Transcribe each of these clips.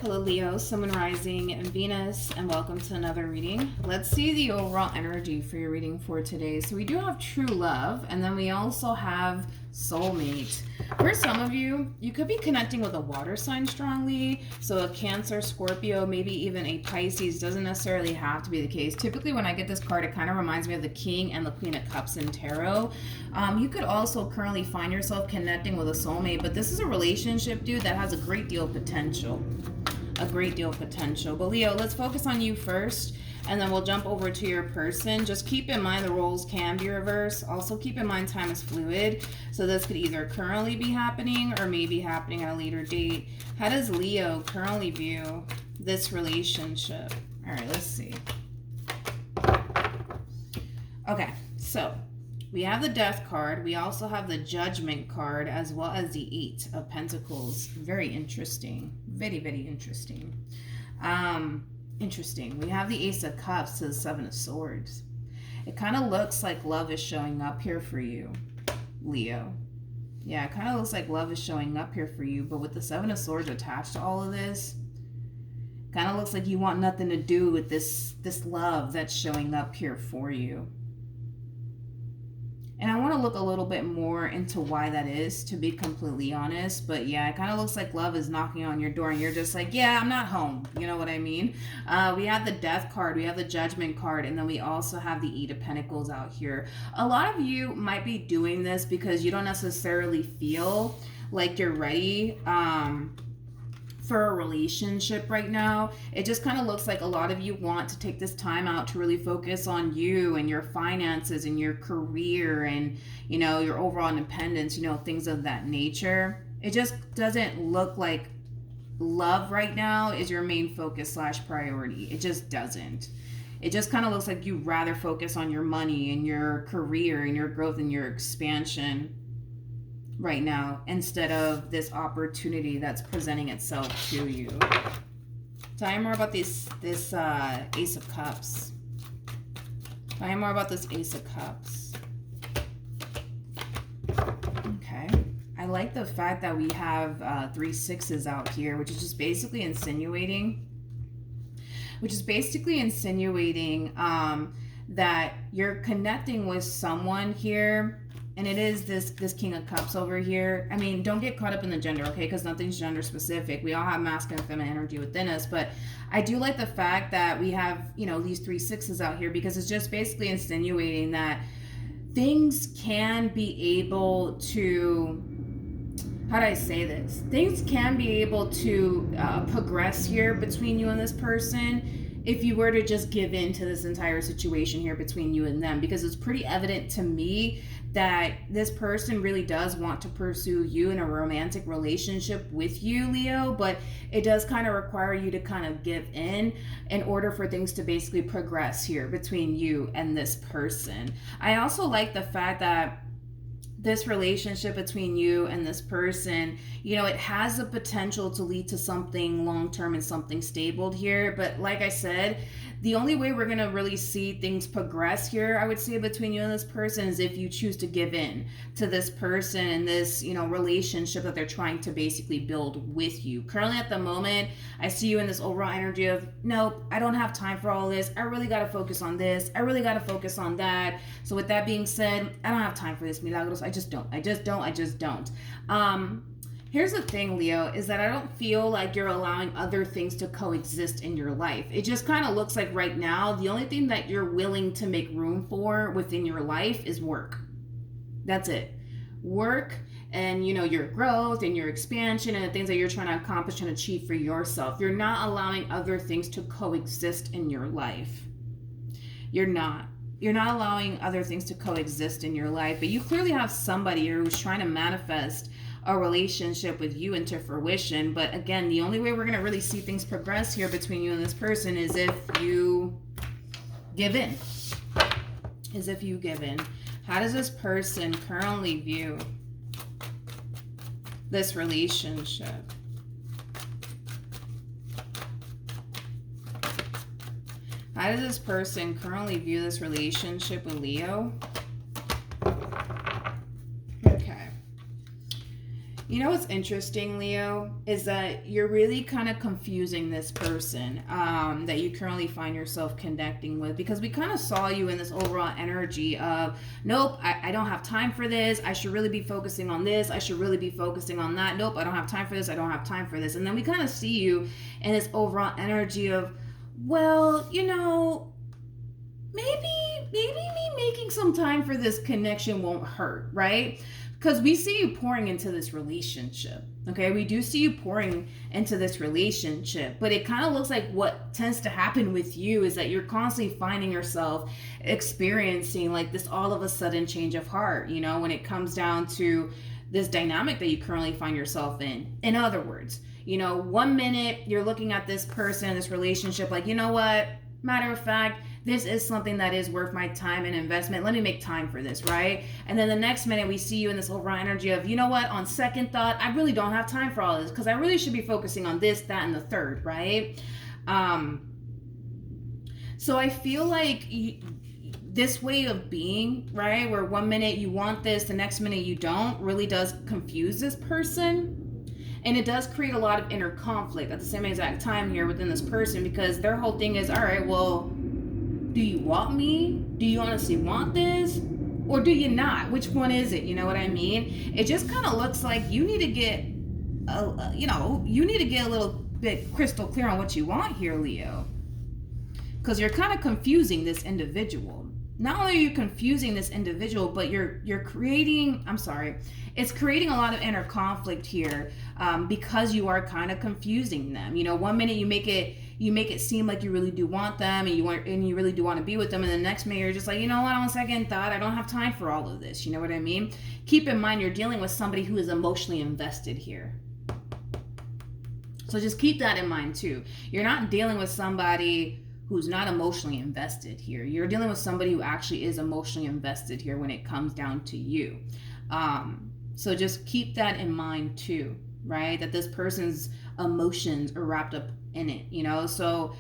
Hello Leo, Sun, Moon, Rising, and Venus, and welcome to another reading. Let's see the overall energy for your reading for today. So we do have true love, and then we also have soulmate. For some of you, you could be connecting with a water sign strongly. So a Cancer, Scorpio, maybe even a Pisces. Doesn't necessarily have to be the case. Typically when I get this card, it kind of reminds me of the King and the Queen of Cups in Tarot. You could also currently find yourself connecting with a soulmate, but this is a relationship, dude, that has a great deal of potential. But Leo, let's focus on you first, and then we'll jump over to your person. Just keep in mind the roles can be reversed. Also keep in mind time is fluid, so this could either currently be happening or maybe happening at a later date. How does Leo currently view this relationship? All right, let's see. Okay, so we have the Death card. We also have the Judgment card, as well as the Eight of Pentacles. Very interesting. Very, very interesting. Interesting. We have the Ace of Cups to the Seven of Swords. It kind of looks like love is showing up here for you, Leo. Yeah, it kind of looks like love is showing up here for you, but with the Seven of Swords attached to all of this, kind of looks like you want nothing to do with this love that's showing up here for you. And I want to look a little bit more into why that is, to be completely honest. But yeah, it kind of looks like love is knocking on your door and you're just like, yeah, I'm not home. You know what I mean? We have the Death card, we have the Judgment card, and then we also have the Eight of Pentacles out here. A lot of you might be doing this because you don't necessarily feel like you're ready for a relationship right now. It just kind of looks like a lot of you want to take this time out to really focus on you and your finances and your career and, you know, your overall independence, you know, things of that nature. It just doesn't look like love right now is your main focus / priority. It just doesn't. It just kind of looks like you'd rather focus on your money and your career and your growth and your expansion right now, instead of this opportunity that's presenting itself to you. Tell me more about this Ace of Cups. Tell me more about this Ace of Cups. Okay. I like the fact that we have 3 sixes out here, which is just basically insinuating that you're connecting with someone here. And it is this King of Cups over here. I mean, don't get caught up in the gender, okay? Because nothing's gender specific. We all have masculine and feminine energy within us. But I do like the fact that we have, you know, these 3 sixes out here, because it's just basically insinuating that things can be able to, how do I say this? Things can be able to progress here between you and this person if you were to just give in to this entire situation here between you and them. Because it's pretty evident to me that this person really does want to pursue you in a romantic relationship with you, Leo, but it does kind of require you to kind of give in order for things to basically progress here between you and this person. I also like the fact that this relationship between you and this person, you know, it has the potential to lead to something long-term and something stable here. But like I said, the only way we're going to really see things progress here, I would say, between you and this person is if you choose to give in to this person and this, you know, relationship that they're trying to basically build with you. Currently at the moment, I see you in this overall energy of, nope, I don't have time for all this. I really got to focus on this. I really got to focus on that. So with that being said, I don't have time for this, Milagros. I just don't. Here's the thing, Leo, is that I don't feel like you're allowing other things to coexist in your life. It just kind of looks like right now, the only thing that you're willing to make room for within your life is work. That's it. Work and, you know, your growth and your expansion and the things that you're trying to accomplish and achieve for yourself. You're not allowing other things to coexist in your life. You're not allowing other things to coexist in your life, but you clearly have somebody who's trying to manifest a relationship with you into fruition. But again, the only way we're going to really see things progress here between you and this person is if you give in. How does this person currently view this relationship? How does this person currently view this relationship with Leo? Okay. You know what's interesting, Leo, is that you're really kind of confusing this person that you currently find yourself connecting with, because we kind of saw you in this overall energy of, nope, I don't have time for this. I should really be focusing on this. I should really be focusing on that. Nope, I don't have time for this. I don't have time for this. And then we kind of see you in this overall energy of, well, maybe me making some time for this connection won't hurt, right? Because we see you pouring into this relationship. Okay, we do see you pouring into this relationship, but it kind of looks like what tends to happen with you is that you're constantly finding yourself experiencing like this all of a sudden change of heart, when it comes down to this dynamic that you currently find yourself in. In other words, 1 minute you're looking at this person, this relationship, like, you know what? Matter of fact, this is something that is worth my time and investment. Let me make time for this, right? And then the next minute we see you in this overall energy of, you know what, on second thought, I really don't have time for all of this because I really should be focusing on this, that, and the third, right? So I feel like this way of being, right, where 1 minute you want this, the next minute you don't, really does confuse this person. And it does create a lot of inner conflict at the same exact time here within this person, because their whole thing is, all right, well, do you want me? Do you honestly want this? Or do you not? Which one is it? You know what I mean? It just kind of looks like you need to get, you need to get a little bit crystal clear on what you want here, Leo. Because you're kind of confusing this individual. Not only are you confusing this individual, but you're creating, it's creating a lot of inner conflict here, because you are kind of confusing them. 1 minute you make it seem like you really do want them and you really do want to be with them, and the next minute you're just like, you know what, on second thought, I don't have time for all of this. You know what I mean? Keep in mind, you're dealing with somebody who is emotionally invested here. So just keep that in mind too. You're not dealing with somebody who's not emotionally invested here. You're dealing with somebody who actually is emotionally invested here when it comes down to you. So just keep that in mind too, right? That this person's emotions are wrapped up in it, So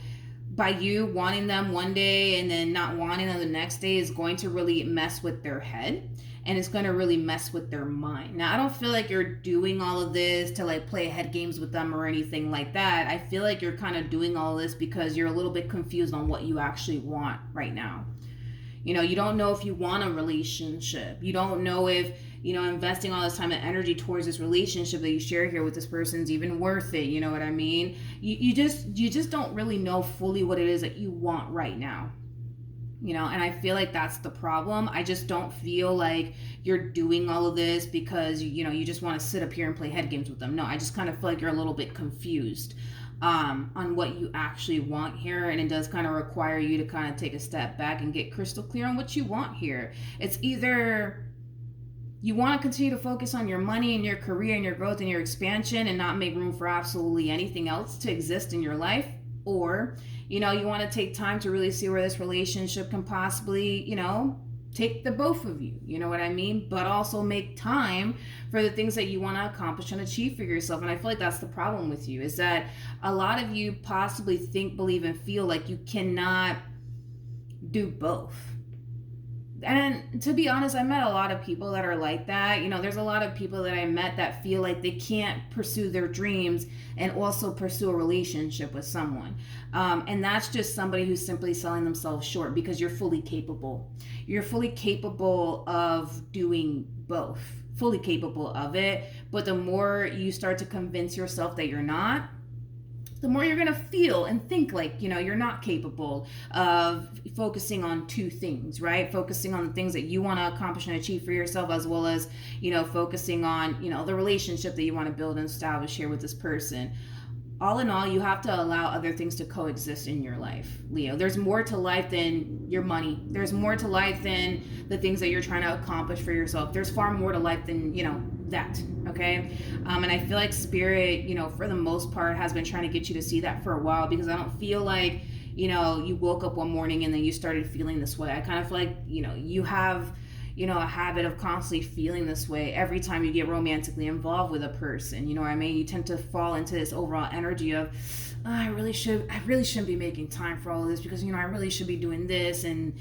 by you wanting them one day and then not wanting them the next day is going to really mess with their head. And it's going to really mess with their mind. Now, I don't feel like you're doing all of this to like play head games with them or anything like that. I feel like you're kind of doing all this because you're a little bit confused on what you actually want right now. You don't know if you want a relationship. You don't know if, investing all this time and energy towards this relationship that you share here with this person is even worth it. You know what I mean? You just don't really know fully what it is that you want right now. And I feel like that's the problem. I just don't feel like you're doing all of this because, you just want to sit up here and play head games with them. No, I just kind of feel like you're a little bit confused on what you actually want here. And it does kind of require you to kind of take a step back and get crystal clear on what you want here. It's either you want to continue to focus on your money and your career and your growth and your expansion and not make room for absolutely anything else to exist in your life, or you want to take time to really see where this relationship can possibly, take the both of you, you know what I mean? But also make time for the things that you want to accomplish and achieve for yourself. And I feel like that's the problem with you, is that a lot of you possibly think, believe, and feel like you cannot do both. And to be honest, I met a lot of people that are like that. There's a lot of people that I met that feel like they can't pursue their dreams and also pursue a relationship with someone. And that's just somebody who's simply selling themselves short, because you're fully capable. You're fully capable of doing both, fully capable of it. But the more you start to convince yourself that you're not, the more you're going to feel and think like, you're not capable of focusing on two things, right? Focusing on the things that you want to accomplish and achieve for yourself, as well as, focusing on, the relationship that you want to build and establish here with this person. All in all, you have to allow other things to coexist in your life, Leo. There's more to life than your money. There's more to life than the things that you're trying to accomplish for yourself. There's far more to life than, that, okay? And I feel like Spirit, for the most part, has been trying to get you to see that for a while, because I don't feel like, you woke up one morning and then you started feeling this way. I kind of feel like, you have a habit of constantly feeling this way every time you get romantically involved with a person. You know what I mean? You tend to fall into this overall energy of, I really shouldn't be making time for all of this, because, I really should be doing this. And,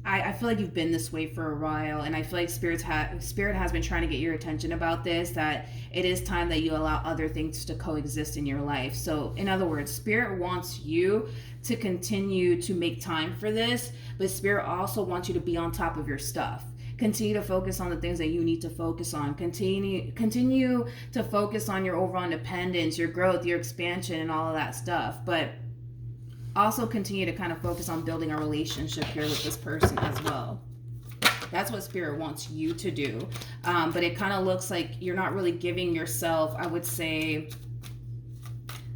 I feel like you've been this way for a while, and I feel like spirit has been trying to get your attention about this, that it is time that you allow other things to coexist in your life. So in other words, spirit wants you to continue to make time for this, but spirit also wants you to be on top of your stuff. Continue to focus on the things that you need to focus on. Continue to focus on your overall independence, your growth, your expansion, and all of that stuff. But also continue to kind of focus on building a relationship here with this person as well. That's what spirit wants you to do. But it kind of looks like you're not really giving yourself, I would say,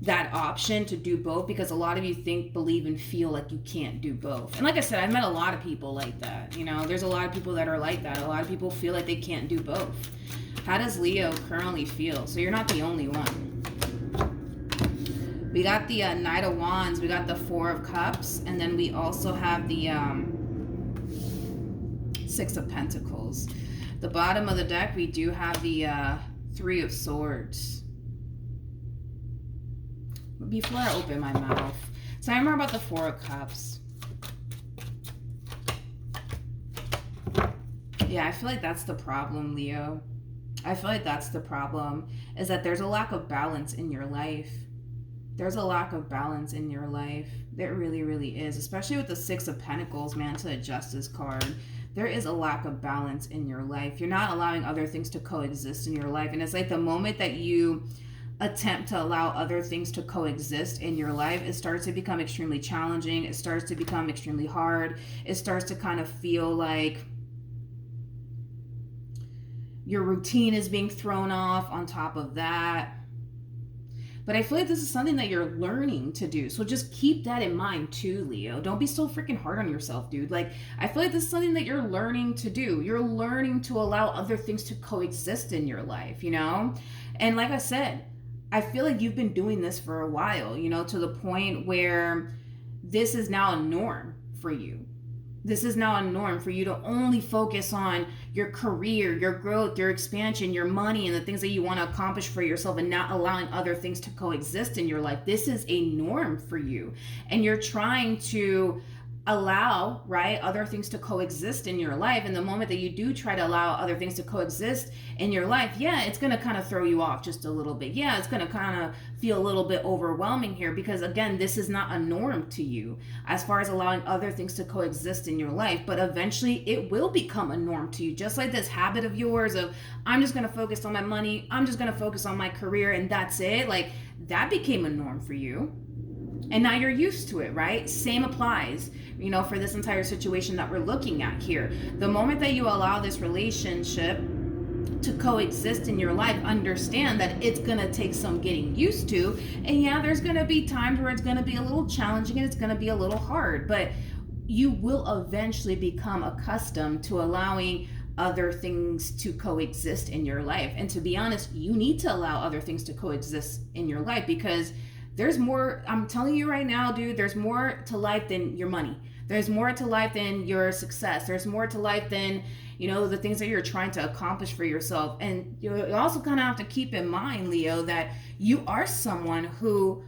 that option to do both, because a lot of you think, believe, and feel like you can't do both. And like I said, I've met a lot of people like that. You know, there's a lot of people that are like that. A lot of people feel like they can't do both. How does Leo currently feel? So you're not the only one. We got the Knight of Wands, we got the Four of Cups, and then we also have the Six of Pentacles. The bottom of the deck, we do have the Three of Swords. Before I open my mouth, so I remember about the Four of Cups. Yeah, I feel like that's the problem, Leo. I feel like that's the problem, is that there's a lack of balance in your life. There's a lack of balance in your life. There really, really is. Especially with the Six of Pentacles, man, to the Justice card. There is a lack of balance in your life. You're not allowing other things to coexist in your life. And it's like the moment that you attempt to allow other things to coexist in your life, it starts to become extremely challenging. It starts to become extremely hard. It starts to kind of feel like your routine is being thrown off on top of that. But I feel like this is something that you're learning to do. So just keep that in mind too, Leo. Don't be so freaking hard on yourself, dude. Like, I feel like this is something that you're learning to do. You're learning to allow other things to coexist in your life, you know? And like I said, I feel like you've been doing this for a while, you know, to the point where this is now a norm for you. This is now a norm for you to only focus on your career, your growth, your expansion, your money, and the things that you want to accomplish for yourself, and not allowing other things to coexist in your life. This is a norm for you. And you're trying to allow, right, other things to coexist in your life. And the moment that you do try to allow other things to coexist in your life, yeah, it's going to kind of throw you off just a little bit. Yeah, it's going to kind of feel a little bit overwhelming here, because again, this is not a norm to you as far as allowing other things to coexist in your life. But eventually it will become a norm to you, just like this habit of yours of, I'm just going to focus on my money, I'm just going to focus on my career, and that's it. Like, that became a norm for you. And now you're used to it, right? Same applies, you know, for this entire situation that we're looking at here. The moment that you allow this relationship to coexist in your life, understand that it's going to take some getting used to. And yeah, there's going to be times where it's going to be a little challenging and it's going to be a little hard, but you will eventually become accustomed to allowing other things to coexist in your life. And to be honest, you need to allow other things to coexist in your life, because there's more, I'm telling you right now, dude, there's more to life than your money. There's more to life than your success. There's more to life than, you know, the things that you're trying to accomplish for yourself. And you also kind of have to keep in mind, Leo, that you are someone who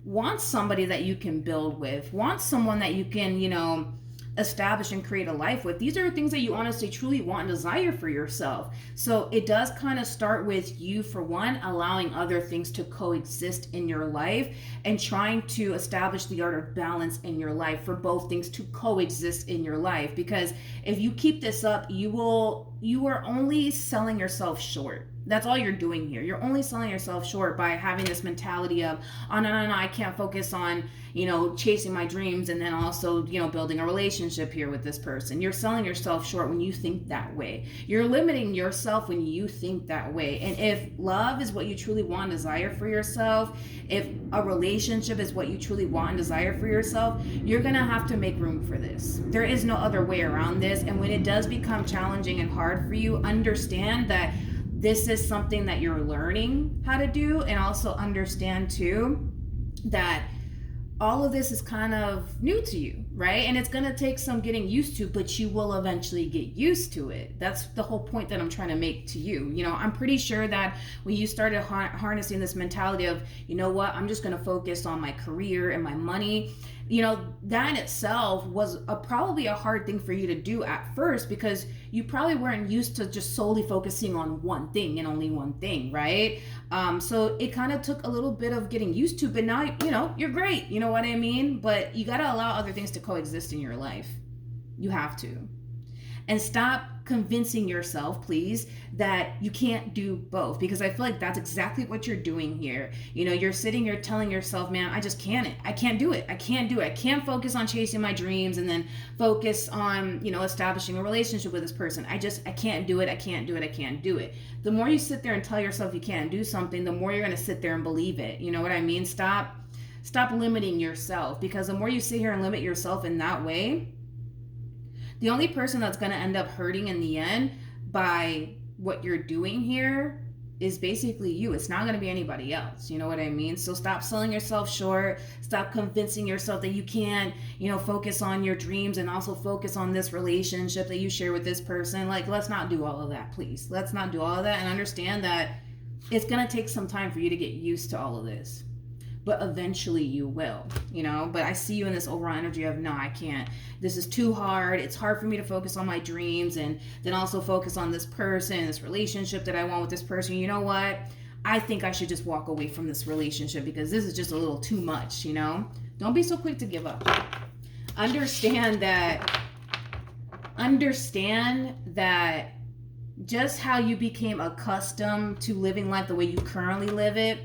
wants somebody that you can build with, wants someone that you can, you know, establish and create a life with. These are things that you honestly truly want and desire for yourself. So it does kind of start with you, for one, allowing other things to coexist in your life and trying to establish the art of balance in your life for both things to coexist in your life. Because if you keep this up, you are only selling yourself short. That's all you're doing here. You're only selling yourself short by having this mentality of, oh, no, I can't focus on, you know, chasing my dreams and then also, you know, building a relationship here with this person. You're selling yourself short when you think that way. You're limiting yourself when you think that way. And if love is what you truly want and desire for yourself, if a relationship is what you truly want and desire for yourself, you're going to have to make room for this. There is no other way around this. And when it does become challenging and hard for you, understand that this is something that you're learning how to do, and also understand too that all of this is kind of new to you. right? And it's going to take some getting used to, but you will eventually get used to it. That's the whole point that I'm trying to make to you. You know, I'm pretty sure that when you started harnessing this mentality of, you know what, I'm just going to focus on my career and my money, you know, that in itself was probably a hard thing for you to do at first, because you probably weren't used to just solely focusing on one thing and only one thing, right? So it kind of took a little bit of getting used to, but now, you know, you're great. You know what I mean? But you got to allow other things to coexist in your life. You have to. And stop convincing yourself, please, that you can't do both, because I feel like that's exactly what you're doing here. You know, you're sitting here telling yourself, man, I just can't do it. I can't focus on chasing my dreams and then focus on, you know, establishing a relationship with this person. I can't do it. The more you sit there and tell yourself you can't do something, the more you're going to sit there and believe it. You know what I mean? Stop limiting yourself, because the more you sit here and limit yourself in that way, the only person that's going to end up hurting in the end by what you're doing here is basically you. It's not going to be anybody else. You know what I mean? So stop selling yourself short. Stop convincing yourself that you can't, you know, focus on your dreams and also focus on this relationship that you share with this person. Like, let's not do all of that, please. Let's not do all of that, and understand that it's going to take some time for you to get used to all of this. But eventually you will, you know. But I see you in this overall energy of, no, I can't. This is too hard. It's hard for me to focus on my dreams and then also focus on this person, this relationship that I want with this person. You know what? I think I should just walk away from this relationship because this is just a little too much, you know. Don't be so quick to give up. Understand that just how you became accustomed to living life the way you currently live it,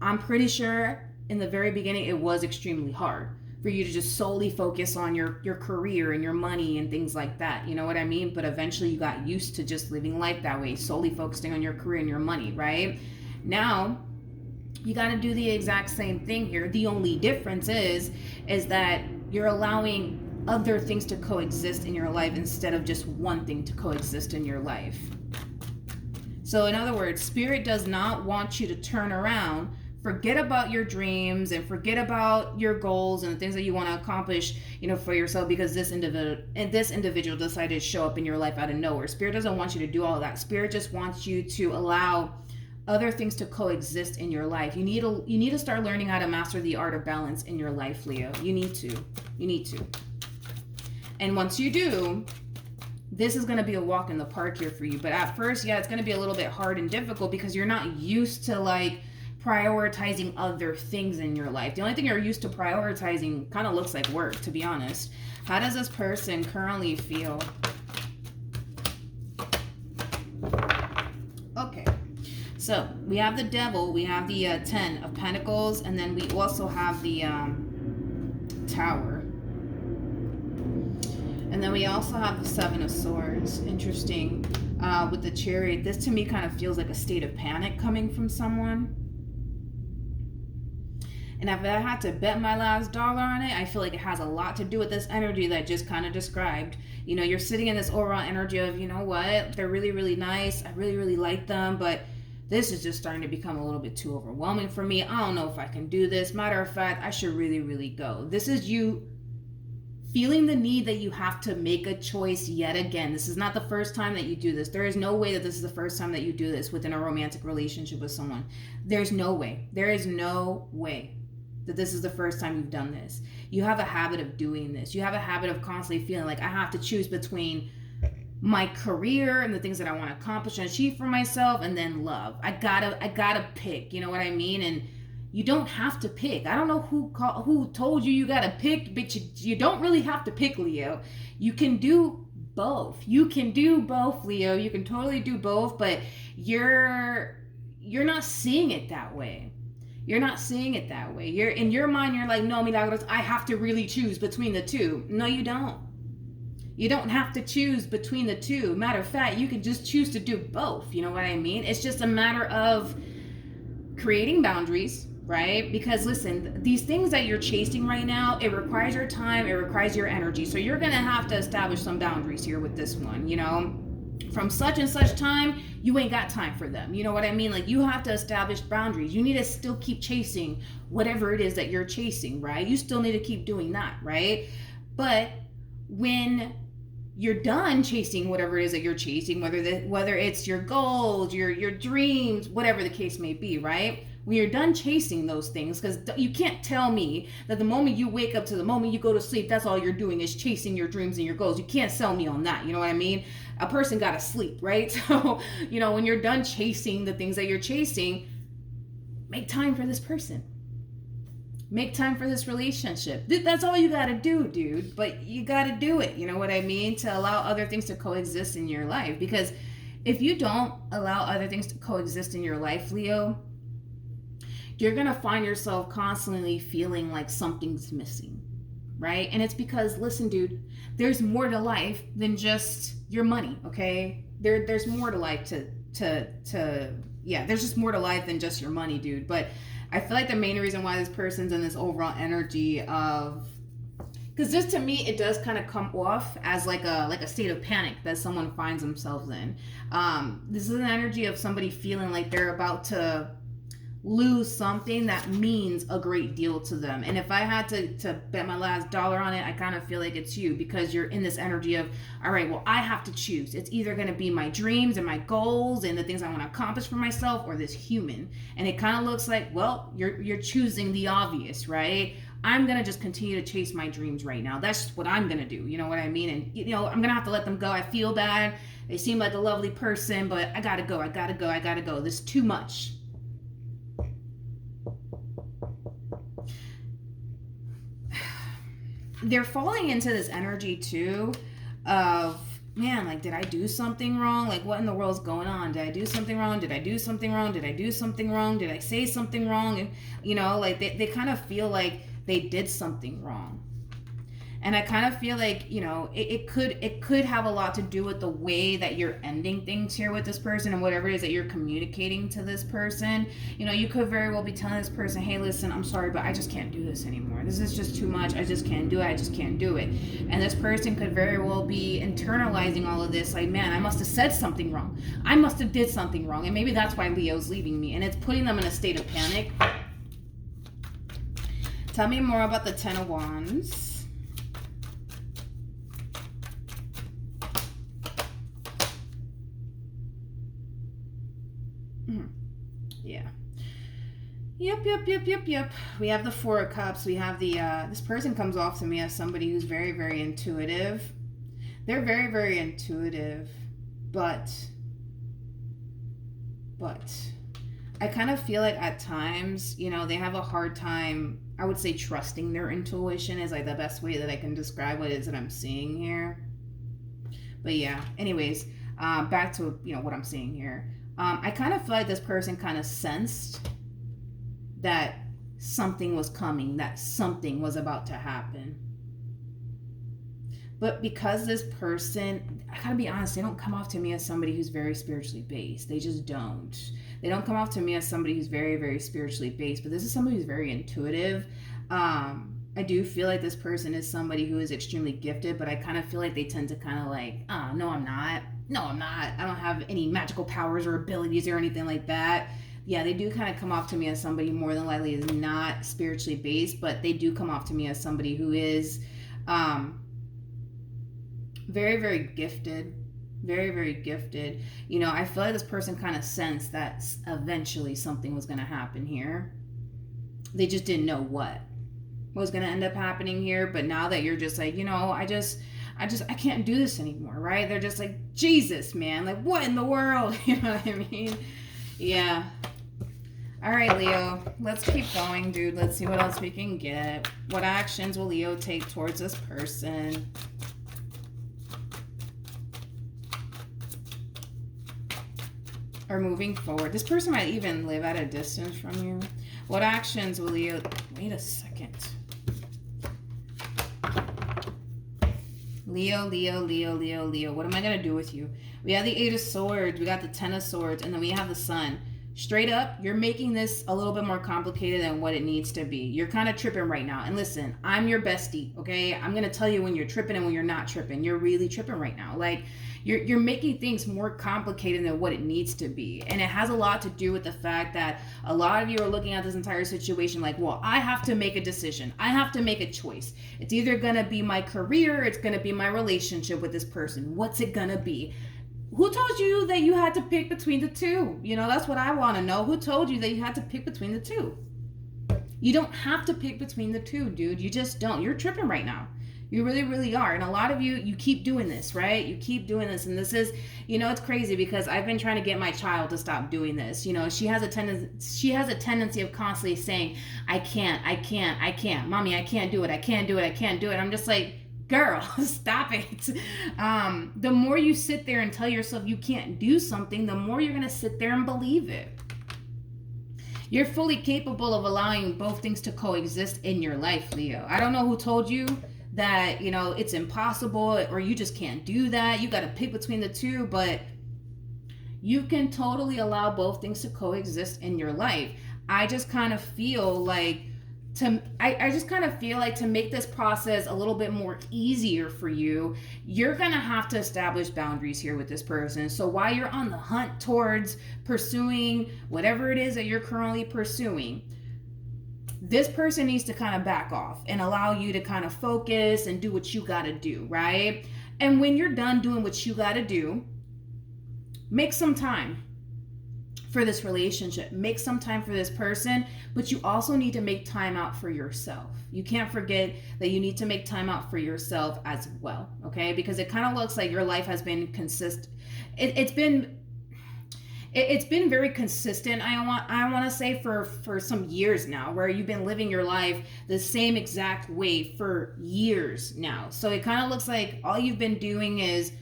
I'm pretty sure in the very beginning it was extremely hard for you to just solely focus on your career and your money and things like that. You know what I mean? But eventually you got used to just living life that way, solely focusing on your career and your money, right? Now, you got to do the exact same thing here. The only difference is that you're allowing other things to coexist in your life instead of just one thing to coexist in your life. So in other words, Spirit does not want you to turn around, forget about your dreams and forget about your goals and the things that you want to accomplish, you know, for yourself, because this individual decided to show up in your life out of nowhere. Spirit doesn't want you to do all of that. Spirit just wants you to allow other things to coexist in your life. You need to start learning how to master the art of balance in your life, Leo. You need to. And once you do, this is going to be a walk in the park here for you. But at first, yeah, it's going to be a little bit hard and difficult because you're not used to like prioritizing other things in your life. The only thing you're used to prioritizing kind of looks like work, to be honest. How does this person currently feel? Okay, so we have the Devil, we have the 10 of Pentacles, and then we also have the Tower. And then we also have the 7 of Swords. Interesting. With the Chariot, this to me kind of feels like a state of panic coming from someone. And if I had to bet my last dollar on it, I feel like it has a lot to do with this energy that I just kind of described. You know, you're sitting in this overall energy of, you know what, they're really, really nice. I really, really like them, but this is just starting to become a little bit too overwhelming for me. I don't know if I can do this. Matter of fact, I should really, really go. This is you feeling the need that you have to make a choice yet again. This is not the first time that you do this. There is no way that this is the first time that you do this within a romantic relationship with someone. There's no way. There is no way that this is the first time you've done this. You have a habit of doing this. You have a habit of constantly feeling like I have to choose between my career and the things that I want to accomplish and achieve for myself, and then love. I gotta pick. You know what I mean? And you don't have to pick. I don't know who told you gotta pick, but you don't really have to pick, Leo. You can do both. You can do both, Leo. You can totally do both, but you're not seeing it that way. You're not seeing it that way. You're in your mind, you're like, no, Milagros, I have to really choose between the two. No, you don't. You don't have to choose between the two. Matter of fact, you can just choose to do both. You know what I mean? It's just a matter of creating boundaries, right? Because listen, these things that you're chasing right now, it requires your time, it requires your energy. So you're gonna have to establish some boundaries here with this one, you know? From such and such time, you ain't got time for them. You know what I mean? Like, you have to establish boundaries. You need to still keep chasing whatever it is that you're chasing, right? You still need to keep doing that, right? But when you're done chasing whatever it is that you're chasing, whether it's your goals, your dreams, whatever the case may be, right? When you're done chasing those things, because you can't tell me that the moment you wake up to the moment you go to sleep, that's all you're doing is chasing your dreams and your goals. You can't sell me on that. You know what I mean? A person got to sleep, right? So, when you're done chasing the things that you're chasing, make time for this person. Make time for this relationship. That's all you gotta do, dude. But you gotta do it, you know what I mean? To allow other things to coexist in your life. Because if you don't allow other things to coexist in your life, Leo, you're gonna find yourself constantly feeling like something's missing, right? And it's because, listen, dude, there's more to life than just your money, okay? There's more to life there's just more to life than just your money, dude. But I feel like the main reason why this person's in this overall energy of, because this to me, it does kind of come off as like a state of panic that someone finds themselves in. This is an energy of somebody feeling like they're about to lose something that means a great deal to them. And if I had to bet my last dollar on it, I kind of feel like it's you, because you're in this energy of, all right, well, I have to choose. It's either going to be my dreams and my goals and the things I want to accomplish for myself, or this human. And it kind of looks like, well, you're choosing the obvious, right? I'm going to just continue to chase my dreams right now. That's just what I'm going to do. You know what I mean? And, I'm going to have to let them go. I feel bad. They seem like a lovely person, but I got to go. This is too much. They're falling into this energy too of, man, like, did I do something wrong? Like, what in the world's going on? Did I do something wrong? Did I do something wrong? Did I do something wrong? Did I say something wrong? And, like they kind of feel like they did something wrong. And I kind of feel like, it could have a lot to do with the way that you're ending things here with this person and whatever it is that you're communicating to this person. You could very well be telling this person, hey, listen, I'm sorry, but I just can't do this anymore. This is just too much. I just can't do it. I just can't do it. And this person could very well be internalizing all of this, like, man, I must have said something wrong. I must have did something wrong. And maybe that's why Leo's leaving me. And it's putting them in a state of panic. Tell me more about the Ten of Wands. Yeah. Yep. We have the Four of Cups. We have the, this person comes off to me as somebody who's very, very intuitive. They're very, very intuitive, but I kind of feel like at times, they have a hard time, I would say, trusting their intuition is like the best way that I can describe what it is that I'm seeing here. But yeah, anyways, back to, what I'm seeing here. I kind of feel like this person kind of sensed that something was coming, that something was about to happen. But because this person, I gotta be honest, they don't come off to me as somebody who's very spiritually based. They just don't. They don't come off to me as somebody who's very, very spiritually based. But this is somebody who's very intuitive. I do feel like this person is somebody who is extremely gifted, but I kind of feel like they tend to kind of like, no, I'm not. I don't have any magical powers or abilities or anything like that. Yeah, they do kind of come off to me as somebody more than likely is not spiritually based, but they do come off to me as somebody who is very, very gifted. Very, very gifted. I feel like this person kind of sensed that eventually something was going to happen here. They just didn't know what was going to end up happening here. But now that you're just like, I can't do this anymore, right? They're just like, Jesus, man, like, what in the world? You know what I mean? Yeah. All right, Leo, let's keep going, dude. Let's see what else we can get. What actions will Leo take towards this person? Or moving forward. This person might even live at a distance from you. What actions will Leo... Wait a second. Leo. What am I going to do with you? We have the Eight of Swords. We got the Ten of Swords. And then we have the Sun. straight up, you're making this a little bit more complicated than what it needs to be. You're kind of tripping right now. And listen, I'm your bestie, okay? I'm going to tell you when you're tripping and when you're not tripping. You're really tripping right now. Like, you're making things more complicated than what it needs to be. And it has a lot to do with the fact that a lot of you are looking at this entire situation like, well, I have to make a decision. I have to make a choice. It's either going to be my career, it's going to be my relationship with this person. What's it going to be? Who told you that you had to pick between the two? You know, that's what I want to know. Who told you that you had to pick between the two? You don't have to pick between the two, dude. You just don't. You're tripping right now. You really, really are. And a lot of you keep doing this, right? You keep doing this. And this is, you know, it's crazy because I've been trying to get my child to stop doing this. You know, she has a tendency of constantly saying, I can't. Mommy, I can't do it. I can't do it. I'm just like, girl, stop it. The more you sit there and tell yourself you can't do something, the more you're going to sit there and believe it. You're fully capable of allowing both things to coexist in your life, Leo. I don't know who told you that, you know, it's impossible or you just can't do that. You got to pick between the two, but you can totally allow both things to coexist in your life. I just kind of feel like to make this process a little bit more easier for you, you're going to have to establish boundaries here with this person. So while you're on the hunt towards pursuing whatever it is that you're currently pursuing, this person needs to kind of back off and allow you to kind of focus and do what you got to do, right? And when you're done doing what you got to do, make some time for this relationship, make some time for this person, but you also need to make time out for yourself. You can't forget that you need to make time out for yourself as well, okay? Because it kind of looks like your life has been consistent. It's been very consistent. I want to say for some years now, where you've been living your life the same exact way for years now. So it kind of looks like all you've been doing is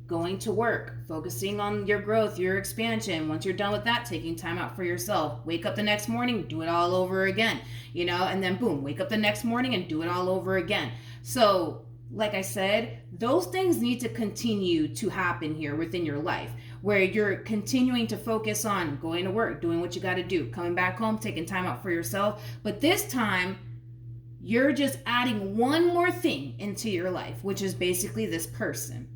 going to work, focusing on your growth, your expansion. Once you're done with that, taking time out for yourself. Wake up the next morning, do it all over again, you know, and then boom, wake up the next morning and do it all over again. So, like I said, those things need to continue to happen here within your life, where you're continuing to focus on going to work, doing what you got to do, coming back home, taking time out for yourself. But this time, you're just adding one more thing into your life, which is basically this person.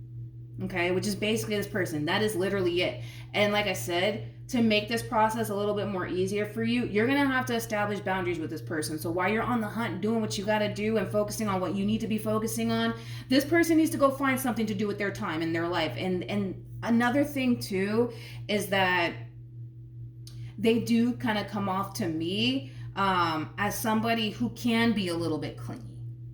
Okay, which is basically this person. That is literally it. And like I said, to make this process a little bit more easier for you, you're going to have to establish boundaries with this person. So while you're on the hunt, doing what you got to do and focusing on what you need to be focusing on, this person needs to go find something to do with their time and their life. And another thing too is that they do kind of come off to me as somebody who can be a little bit clingy.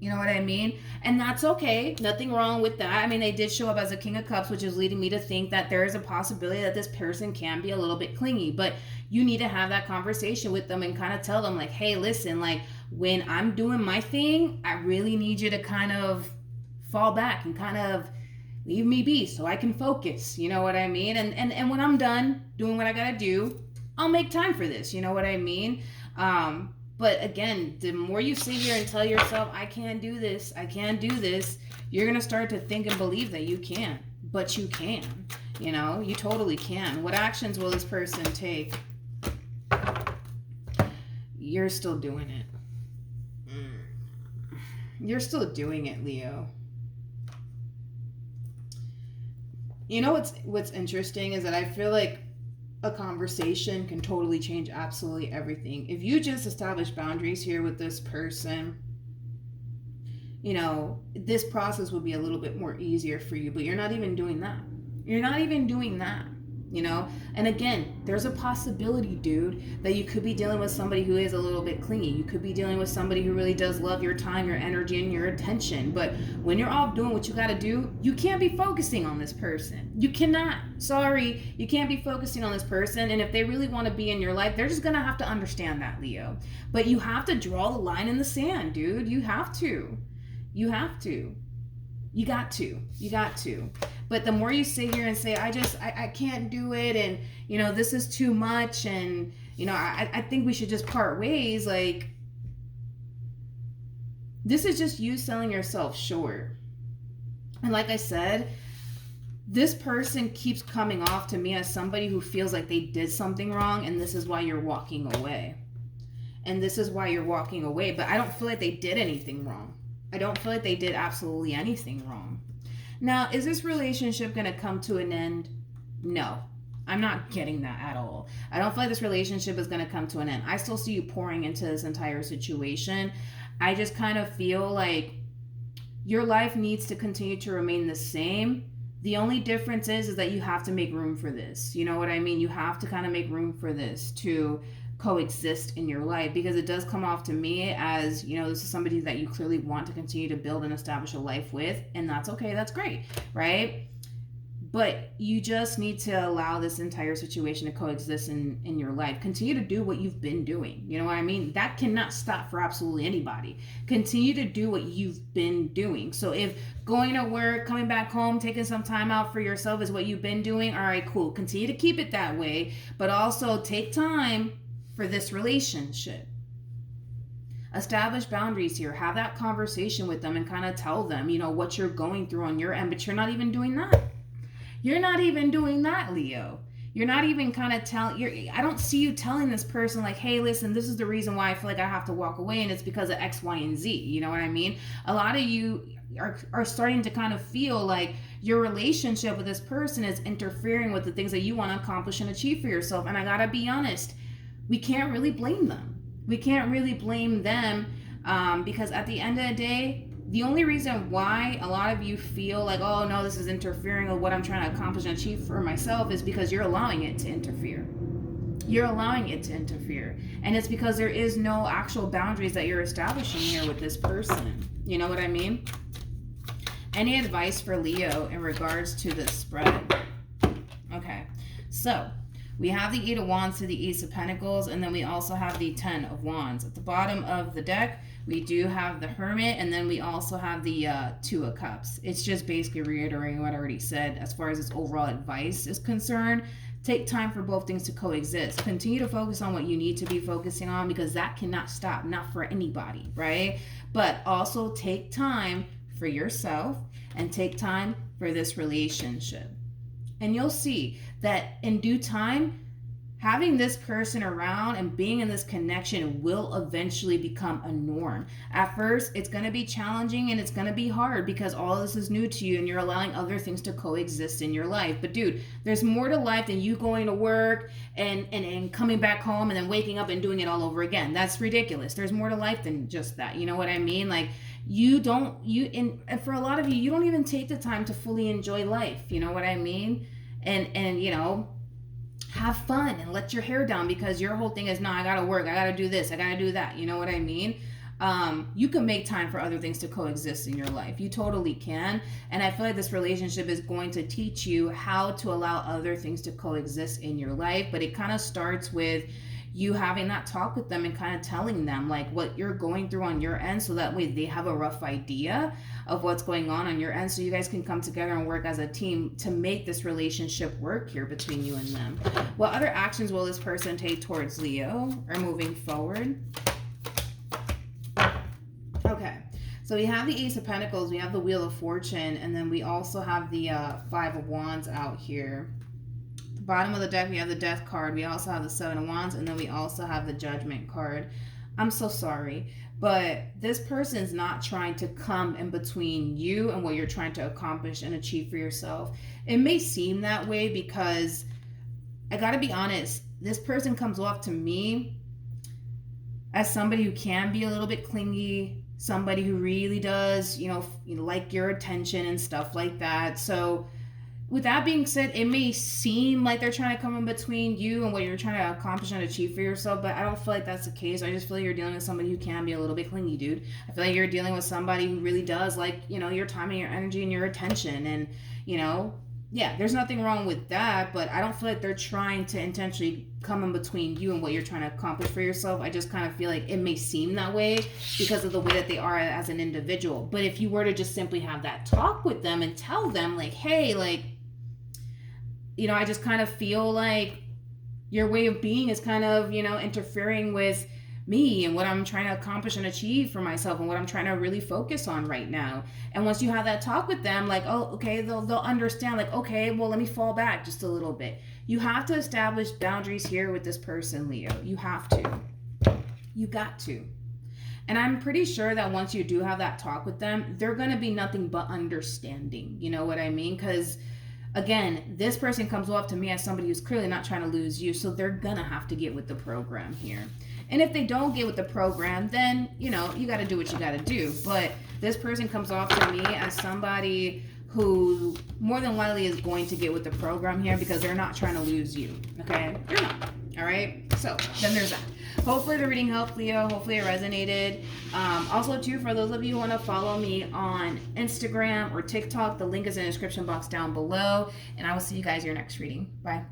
You know what I mean? And that's okay. Nothing wrong with that. I mean, they did show up as a King of Cups, which is leading me to think that there is a possibility that this person can be a little bit clingy. But you need to have that conversation with them and kind of tell them like, hey, listen, like when I'm doing my thing, I really need you to kind of fall back and kind of leave me be so I can focus. You know what I mean? And when I'm done doing what I got to do, I'll make time for this. You know what I mean? But again, the more you sit here and tell yourself, I can't do this, you're going to start to think and believe that you can't. But you can. You know, you totally can. What actions will this person take? You're still doing it. You're still doing it, Leo. You know what's interesting is that I feel like a conversation can totally change absolutely everything. If you just establish boundaries here with this person, you know, this process would be a little bit more easier for you, but you're not even doing that. You're not even doing that, you know? And again, there's a possibility, dude, that you could be dealing with somebody who is a little bit clingy. You could be dealing with somebody who really does love your time, your energy, and your attention. But when you're off doing what you got to do, you can't be focusing on this person. You cannot. Sorry, you can't be focusing on this person. And if they really want to be in your life, they're just going to have to understand that, Leo. But you have to draw the line in the sand, dude. You have to. You have to. You got to. You got to. But the more you sit here and say, I can't do it, and, you know, this is too much, and, you know, I think we should just part ways, like, this is just you selling yourself short. And like I said, this person keeps coming off to me as somebody who feels like they did something wrong, and this is why you're walking away. And this is why you're walking away. But I don't feel like they did anything wrong. I don't feel like they did absolutely anything wrong. Now, is this relationship going to come to an end? No. I'm not getting that at all. I don't feel like this relationship is going to come to an end. I still see you pouring into this entire situation. I just kind of feel like your life needs to continue to remain the same. The only difference is that you have to make room for this. You know what I mean? You have to kind of make room for this to coexist in your life, because it does come off to me as, you know, this is somebody that you clearly want to continue to build and establish a life with, and that's okay. That's great, right? But you just need to allow this entire situation to coexist in your life. Continue to do what you've been doing. You know what I mean? That cannot stop for absolutely anybody. Continue to do what you've been doing. So if going to work, coming back home, taking some time out for yourself is what you've been doing, all right, cool. Continue to keep it that way, but also take time for this relationship. Establish boundaries here. Have that conversation with them and kind of tell them, you know, what you're going through on your end, but you're not even doing that. You're not even doing that, Leo. You're not even kind of I don't see you telling this person like, hey, listen, this is the reason why I feel like I have to walk away, and it's because of X, Y, and Z. You know what I mean? A lot of you are starting to kind of feel like your relationship with this person is interfering with the things that you want to accomplish and achieve for yourself. And I gotta be honest, we can't really blame them. We can't really blame them because at the end of the day, the only reason why a lot of you feel like, oh no, this is interfering with what I'm trying to accomplish and achieve for myself is because you're allowing it to interfere. You're allowing it to interfere. And it's because there is no actual boundaries that you're establishing here with this person. You know what I mean? Any advice for Leo in regards to this spread? Okay, so we have the Eight of Wands to the Ace of Pentacles, and then we also have the Ten of Wands. At the bottom of the deck, we do have the Hermit, and then we also have the Two of Cups. It's just basically reiterating what I already said as far as this overall advice is concerned. Take time for both things to coexist. Continue to focus on what you need to be focusing on, because that cannot stop, not for anybody, right? But also take time for yourself and take time for this relationship. And you'll see that in due time, having this person around and being in this connection will eventually become a norm. At first, it's going to be challenging and it's going to be hard because all this is new to you and you're allowing other things to coexist in your life. But dude, there's more to life than you going to work and coming back home and then waking up and doing it all over again. That's ridiculous. There's more to life than just that. You know what I mean? Like, and for a lot of you, you don't even take the time to fully enjoy life. You know what I mean? And you know, have fun and let your hair down because your whole thing is, no, I gotta work, I gotta do this, I gotta do that. You know what I mean? You can make time for other things to coexist in your life. You totally can. And I feel like this relationship is going to teach you how to allow other things to coexist in your life. But it kind of starts with you having that talk with them and kind of telling them like what you're going through on your end, so that way they have a rough idea of what's going on your end, so you guys can come together and work as a team to make this relationship work here between you and them. What other actions will this person take towards Leo or moving forward? Okay, so we have the Ace of Pentacles, we have the Wheel of Fortune, and then we also have the Five of Wands out here. Bottom of the deck, we have the Death card. We also have the Seven of Wands, and then we also have the Judgment card. I'm so sorry, but this person's not trying to come in between you and what you're trying to accomplish and achieve for yourself. It may seem that way because I gotta be honest, this person comes off to me as somebody who can be a little bit clingy, somebody who really does, you know, like your attention and stuff like that. So with that being said, it may seem like they're trying to come in between you and what you're trying to accomplish and achieve for yourself, but I don't feel like that's the case. I just feel like you're dealing with somebody who can be a little bit clingy, dude. I feel like you're dealing with somebody who really does like, you know, your time and your energy and your attention. And, you know, yeah, there's nothing wrong with that, but I don't feel like they're trying to intentionally come in between you and what you're trying to accomplish for yourself. I just kind of feel like it may seem that way because of the way that they are as an individual. But if you were to just simply have that talk with them and tell them like, hey, like, you know, I just kind of feel like your way of being is kind of, you know, interfering with me and what I'm trying to accomplish and achieve for myself and what I'm trying to really focus on right now. And once you have that talk with them, like, oh, okay, they'll understand, like, okay, well, let me fall back just a little bit. You have to establish boundaries here with this person, Leo. You have to. You got to. And I'm pretty sure that once you do have that talk with them, they're going to be nothing but understanding. You know what I mean? Because again, this person comes off to me as somebody who's clearly not trying to lose you, so they're going to have to get with the program here. And if they don't get with the program, then, you know, you got to do what you got to do. But this person comes off to me as somebody who more than likely is going to get with the program here because they're not trying to lose you. Okay? They're not. All right? So then there's that. Hopefully the reading helped, Leo. Hopefully it resonated. Also, too, for those of you who want to follow me on Instagram or TikTok, the link is in the description box down below. And I will see you guys in your next reading. Bye.